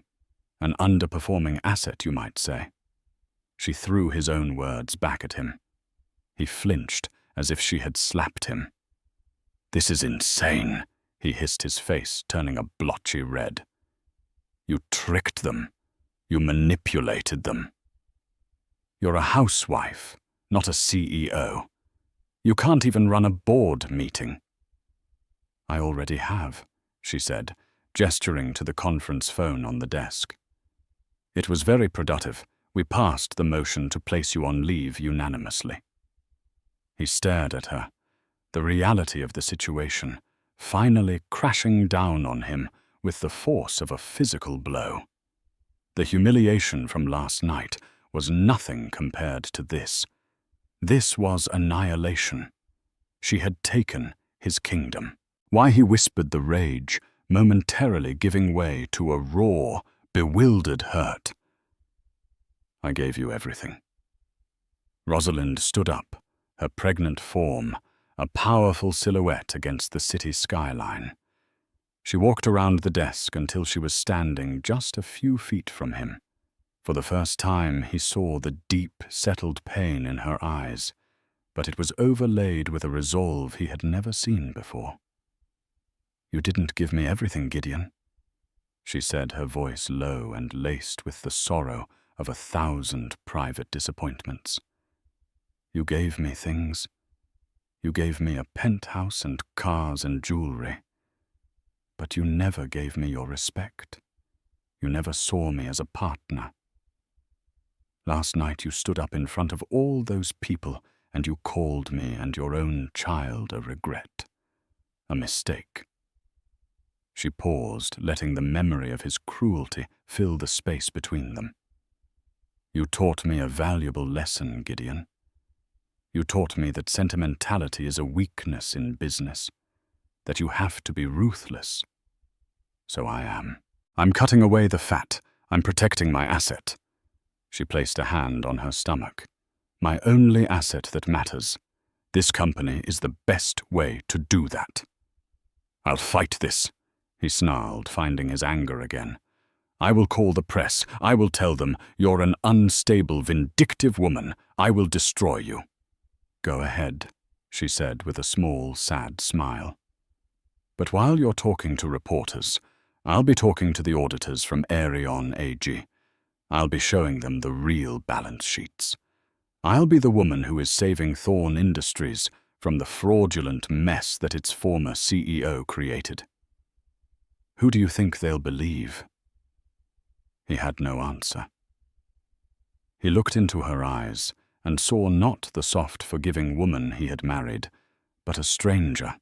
an underperforming asset, you might say." She threw his own words back at him. He flinched as if she had slapped him. "This is insane," he hissed, his face turning a blotchy red. "You tricked them. You manipulated them. You're a housewife, not a CEO. You can't even run a board meeting." "I already have," she said, gesturing to the conference phone on the desk. "It was very productive. We passed the motion to place you on leave unanimously." He stared at her, the reality of the situation finally crashing down on him with the force of a physical blow. The humiliation from last night was nothing compared to this. This was annihilation. She had taken his kingdom. Why he whispered the rage, momentarily giving way to a raw, bewildered hurt. "I gave you everything." Rosalind stood up, her pregnant form a powerful silhouette against the city skyline. She walked around the desk until she was standing just a few feet from him. For the first time, he saw the deep, settled pain in her eyes, but it was overlaid with a resolve he had never seen before. "You didn't give me everything, Gideon," she said, her voice low and laced with the sorrow of 1,000 private disappointments. "You gave me things. You gave me a penthouse and cars and jewelry. But you never gave me your respect. You never saw me as a partner. Last night you stood up in front of all those people and you called me and your own child a regret, a mistake." She paused, letting the memory of his cruelty fill the space between them. "You taught me a valuable lesson, Gideon. You taught me that sentimentality is a weakness in business, that you have to be ruthless. So I am. I'm cutting away the fat. I'm protecting my asset." She placed a hand on her stomach. "My only asset that matters. This company is the best way to do that." "I'll fight this," he snarled, finding his anger again. "I will call the press. I will tell them you're an unstable, vindictive woman. I will destroy you." "Go ahead," she said with a small, sad smile. "But while you're talking to reporters, I'll be talking to the auditors from Arion AG. I'll be showing them the real balance sheets. I'll be the woman who is saving Thorn Industries from the fraudulent mess that its former CEO created. Who do you think they'll believe?" He had no answer. He looked into her eyes and saw not the soft, forgiving woman he had married, but a stranger,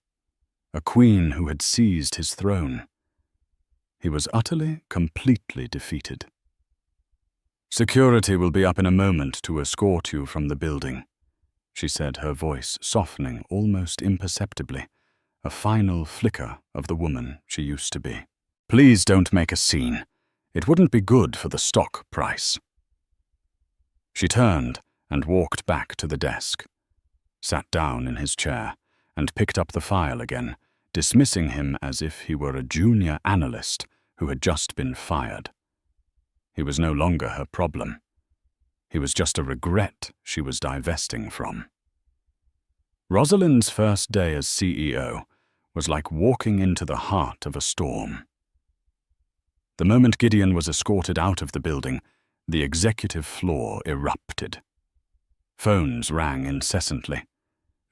a queen who had seized his throne. He was utterly, completely defeated. "Security will be up in a moment to escort you from the building," she said, her voice softening almost imperceptibly, a final flicker of the woman she used to be. "Please don't make a scene. It wouldn't be good for the stock price." She turned and walked back to the desk, sat down in his chair, and picked up the file again, dismissing him as if he were a junior analyst who had just been fired. He was no longer her problem. He was just a regret she was divesting from. Rosalind's first day as CEO was like walking into the heart of a storm. The moment Gideon was escorted out of the building, the executive floor erupted. Phones rang incessantly.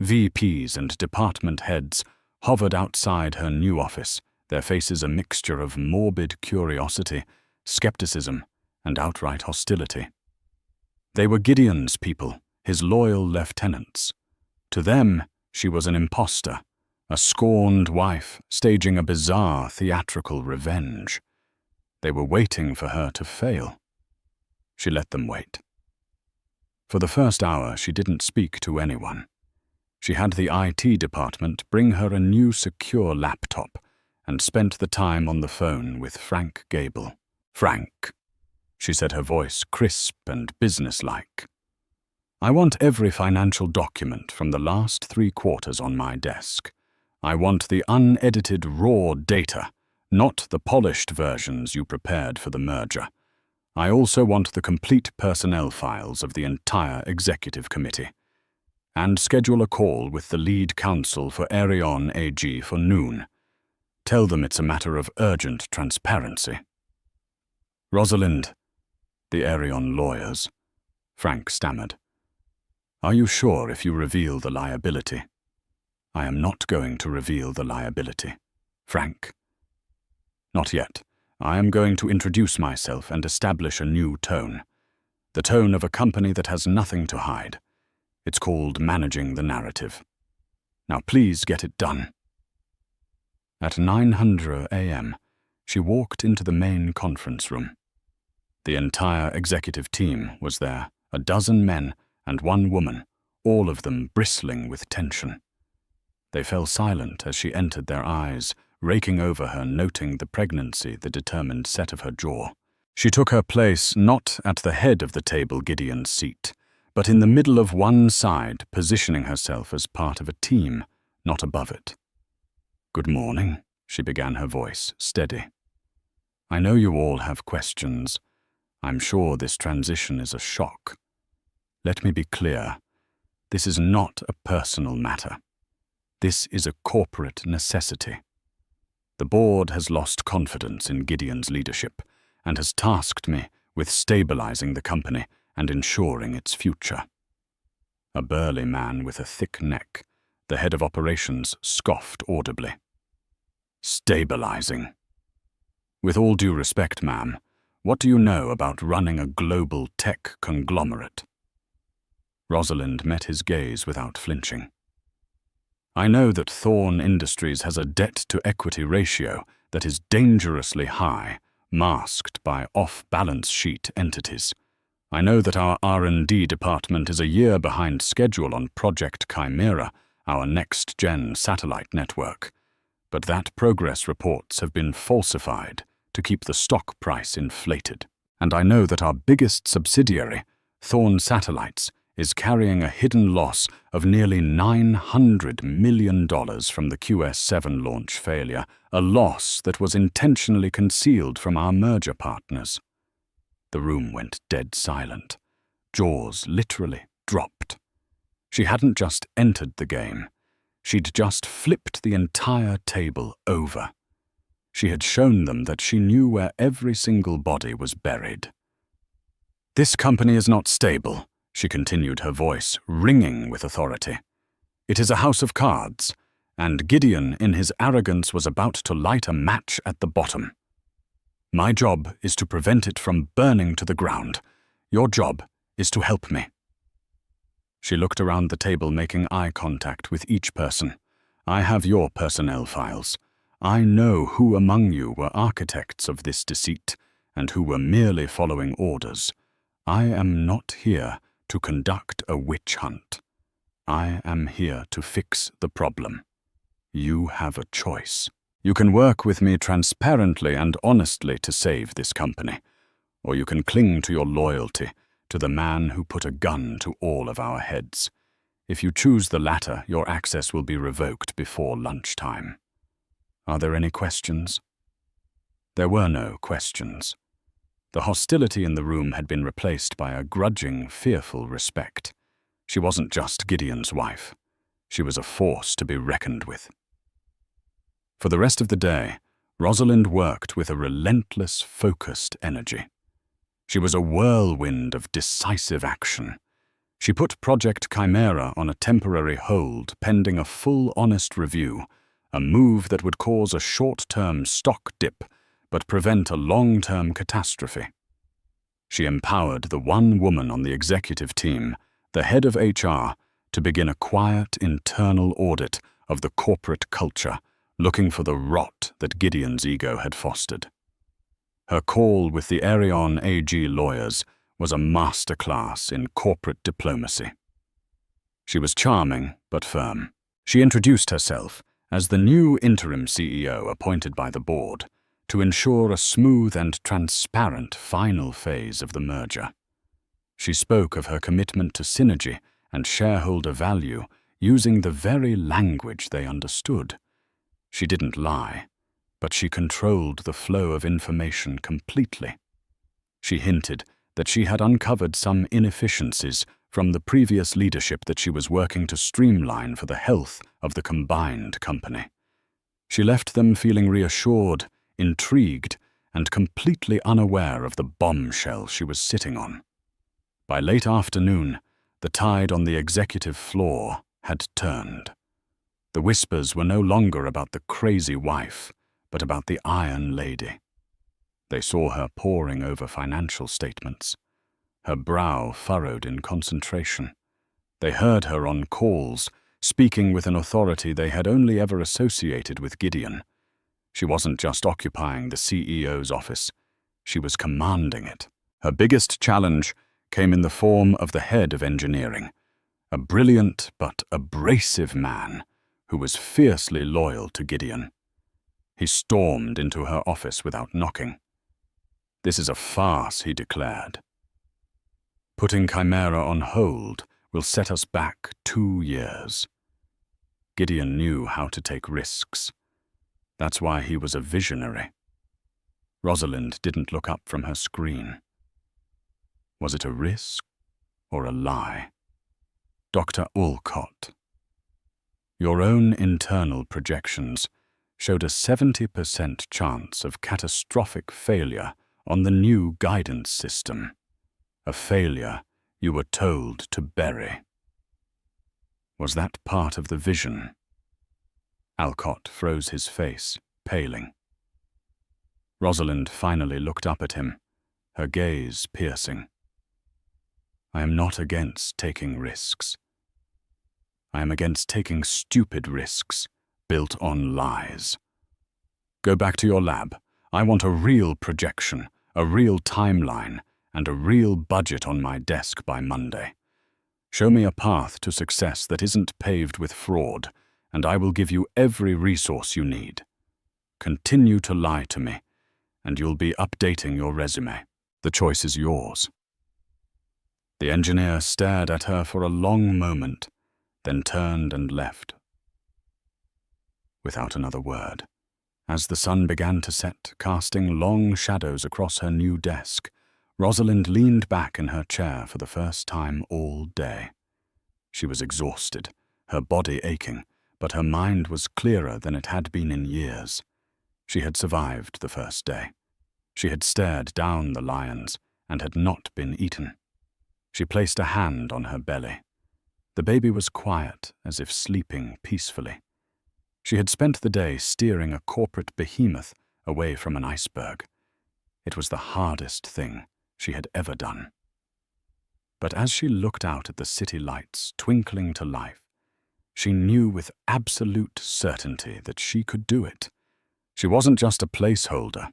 VPs and department heads hovered outside her new office, their faces a mixture of morbid curiosity, skepticism, and outright hostility. They were Gideon's people, his loyal lieutenants. To them, she was an imposter, a scorned wife staging a bizarre theatrical revenge. They were waiting for her to fail. She let them wait. For the first hour, she didn't speak to anyone. She had the IT department bring her a new secure laptop and spent the time on the phone with Frank Gable. "Frank," she said, her voice crisp and businesslike. "I want every financial document from the last 3 quarters on my desk. I want the unedited raw data, not the polished versions you prepared for the merger. I also want the complete personnel files of the entire executive committee. And schedule a call with the lead counsel for Arion AG for noon. Tell them it's a matter of urgent transparency." "Rosalind," the Arion lawyers, Frank stammered. "Are you sure if you reveal the liability?" "I am not going to reveal the liability, Frank." Not yet. I am going to introduce myself and establish a new tone. The tone of a company that has nothing to hide. It's called managing the narrative. Now please get it done." At 9:00 a.m., she walked into the main conference room. The entire executive team was there, a dozen men and one woman, all of them bristling with tension. They fell silent as she entered their eyes, raking over her, noting the pregnancy, the determined set of her jaw. She took her place not at the head of the table, Gideon's seat, but in the middle of one side, positioning herself as part of a team, not above it. "Good morning," she began, her voice steady. "I know you all have questions. I'm sure this transition is a shock. Let me be clear. This is not a personal matter. This is a corporate necessity. The board has lost confidence in Gideon's leadership and has tasked me with stabilizing the company and ensuring its future." A burly man with a thick neck, the head of operations, scoffed audibly. "Stabilizing? With all due respect, ma'am, what do you know about running a global tech conglomerate?" Rosalind met his gaze without flinching. "I know that Thorn Industries has a debt-to-equity ratio that is dangerously high, masked by off-balance sheet entities. I know that our R&D department is a year behind schedule on Project Chimera, our next-gen satellite network. But that progress reports have been falsified to keep the stock price inflated. And I know that our biggest subsidiary, Thorn Satellites, is carrying a hidden loss of nearly $900 million from the QS-7 launch failure, a loss that was intentionally concealed from our merger partners." The room went dead silent. Jaws literally dropped. She hadn't just entered the game. She'd just flipped the entire table over. She had shown them that she knew where every single body was buried. "This company is not stable," she continued, her voice ringing with authority. "It is a house of cards, and Gideon, in his arrogance, was about to light a match at the bottom. My job is to prevent it from burning to the ground. Your job is to help me." She looked around the table, making eye contact with each person. "I have your personnel files. I know who among you were architects of this deceit and who were merely following orders. I am not here to conduct a witch hunt. I am here to fix the problem. You have a choice. You can work with me transparently and honestly to save this company, or you can cling to your loyalty to the man who put a gun to all of our heads. If you choose the latter, your access will be revoked before lunchtime. Are there any questions?" There were no questions. The hostility in the room had been replaced by a grudging, fearful respect. She wasn't just Gideon's wife. She was a force to be reckoned with. For the rest of the day, Rosalind worked with a relentless, focused energy. She was a whirlwind of decisive action. She put Project Chimera on a temporary hold pending a full, honest review, a move that would cause a short-term stock dip but prevent a long-term catastrophe. She empowered the one woman on the executive team, the head of HR, to begin a quiet internal audit of the corporate culture, looking for the rot that Gideon's ego had fostered. Her call with the Arion AG lawyers was a masterclass in corporate diplomacy. She was charming but firm. She introduced herself as the new interim CEO appointed by the board to ensure a smooth and transparent final phase of the merger. She spoke of her commitment to synergy and shareholder value using the very language they understood. She didn't lie, but she controlled the flow of information completely. She hinted that she had uncovered some inefficiencies from the previous leadership that she was working to streamline for the health of the combined company. She left them feeling reassured, intrigued, and completely unaware of the bombshell she was sitting on. By late afternoon, the tide on the executive floor had turned. The whispers were no longer about the crazy wife, but about the Iron Lady. They saw her poring over financial statements, her brow furrowed in concentration. They heard her on calls, speaking with an authority they had only ever associated with Gideon. She wasn't just occupying the CEO's office, she was commanding it. Her biggest challenge came in the form of the head of engineering, a brilliant but abrasive man who was fiercely loyal to Gideon. He stormed into her office without knocking. "This is a farce," he declared. "Putting Chimera on hold will set us back 2 years." Gideon knew how to take risks. That's why he was a visionary. Rosalind didn't look up from her screen. Was it a risk or a lie? Dr. Olcott. Your own internal projections showed a 70% chance of catastrophic failure on the new guidance system, a failure you were told to bury. Was that part of the vision? Alcott froze his face, paling. Rosalind finally looked up at him, her gaze piercing. "I am not against taking risks. I am against taking stupid risks built on lies. Go back to your lab. I want a real projection, a real timeline, and a real budget on my desk by Monday. Show me a path to success that isn't paved with fraud, and I will give you every resource you need. Continue to lie to me, and you'll be updating your resume. The choice is yours." The engineer stared at her for a long moment, then turned and left, without another word. As the sun began to set, casting long shadows across her new desk, Rosalind leaned back in her chair for the first time all day. She was exhausted, her body aching, but her mind was clearer than it had been in years. She had survived the first day. She had stared down the lions and had not been eaten. She placed a hand on her belly. The baby was quiet, as if sleeping peacefully. She had spent the day steering a corporate behemoth away from an iceberg. It was the hardest thing she had ever done. But as she looked out at the city lights twinkling to life, she knew with absolute certainty that she could do it. She wasn't just a placeholder.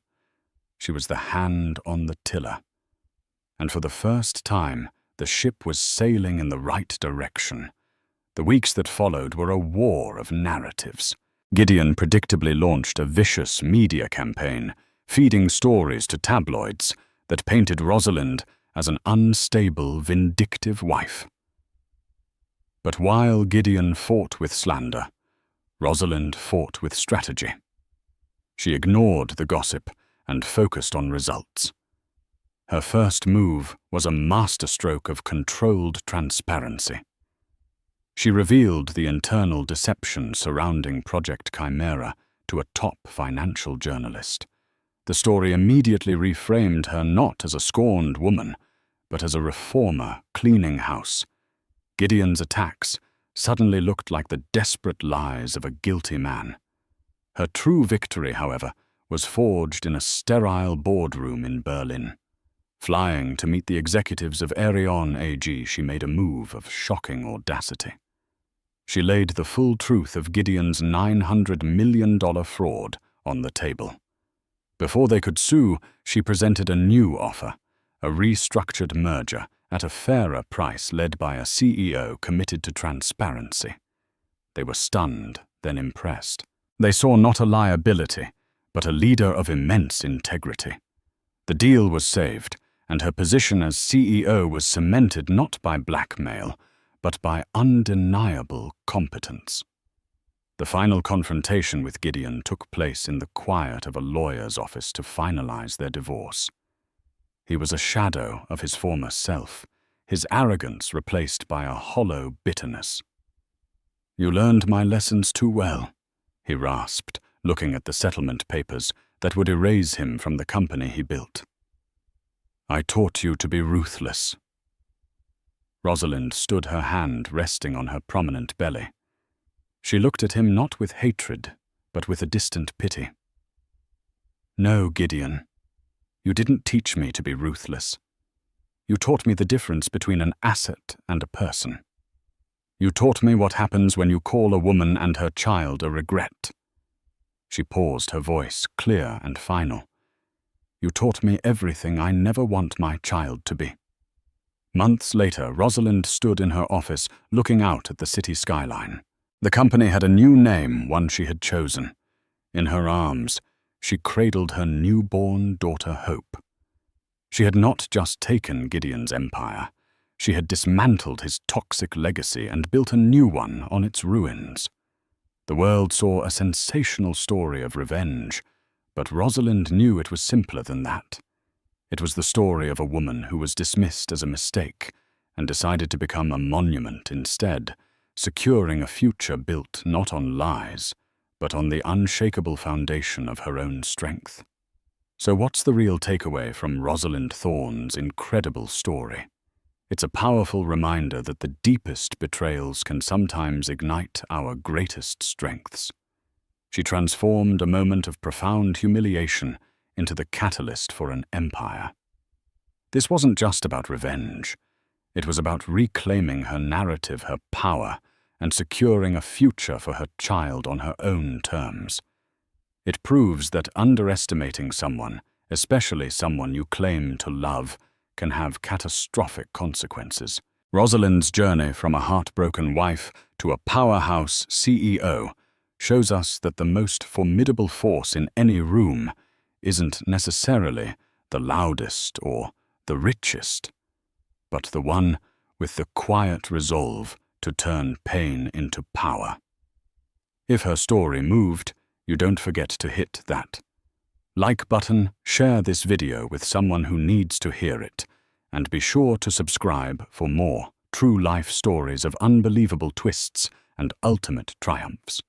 She was the hand on the tiller. And for the first time, the ship was sailing in the right direction. The weeks that followed were a war of narratives. Gideon predictably launched a vicious media campaign, feeding stories to tabloids that painted Rosalind as an unstable, vindictive wife. But while Gideon fought with slander, Rosalind fought with strategy. She ignored the gossip and focused on results. Her first move was a masterstroke of controlled transparency. She revealed the internal deception surrounding Project Chimera to a top financial journalist. The story immediately reframed her not as a scorned woman, but as a reformer cleaning house. Gideon's attacks suddenly looked like the desperate lies of a guilty man. Her true victory, however, was forged in a sterile boardroom in Berlin. Flying to meet the executives of Arion AG, she made a move of shocking audacity. She laid the full truth of Gideon's $900 million fraud on the table. Before they could sue, she presented a new offer, a restructured merger at a fairer price led by a CEO committed to transparency. They were stunned, then impressed. They saw not a liability, but a leader of immense integrity. The deal was saved, and her position as CEO was cemented not by blackmail, but by undeniable competence. The final confrontation with Gideon took place in the quiet of a lawyer's office to finalize their divorce. He was a shadow of his former self, his arrogance replaced by a hollow bitterness. "You learned my lessons too well," he rasped, looking at the settlement papers that would erase him from the company he built. "I taught you to be ruthless." Rosalind stood, her hand resting on her prominent belly. She looked at him not with hatred, but with a distant pity. No, Gideon. You didn't teach me to be ruthless. You taught me the difference between an asset and a person. You taught me what happens when you call a woman and her child a regret. She paused, her voice clear and final. You taught me everything I never want my child to be. Months later, Rosalind stood in her office, looking out at the city skyline. The company had a new name, one she had chosen. In her arms, she cradled her newborn daughter Hope. She had not just taken Gideon's empire. She had dismantled his toxic legacy and built a new one on its ruins. The world saw a sensational story of revenge, but Rosalind knew it was simpler than that. It was the story of a woman who was dismissed as a mistake and decided to become a monument instead, securing a future built not on lies, but on the unshakable foundation of her own strength. So what's the real takeaway from Rosalind Thorne's incredible story? It's a powerful reminder that the deepest betrayals can sometimes ignite our greatest strengths. She transformed a moment of profound humiliation into the catalyst for an empire. This wasn't just about revenge. It was about reclaiming her narrative, her power, and securing a future for her child on her own terms. It proves that underestimating someone, especially someone you claim to love, can have catastrophic consequences. Rosalind's journey from a heartbroken wife to a powerhouse CEO shows us that the most formidable force in any room isn't necessarily the loudest or the richest, but the one with the quiet resolve to turn pain into power. If her story moved, you don't forget to hit that like button, share this video with someone who needs to hear it, and be sure to subscribe for more true life stories of unbelievable twists and ultimate triumphs.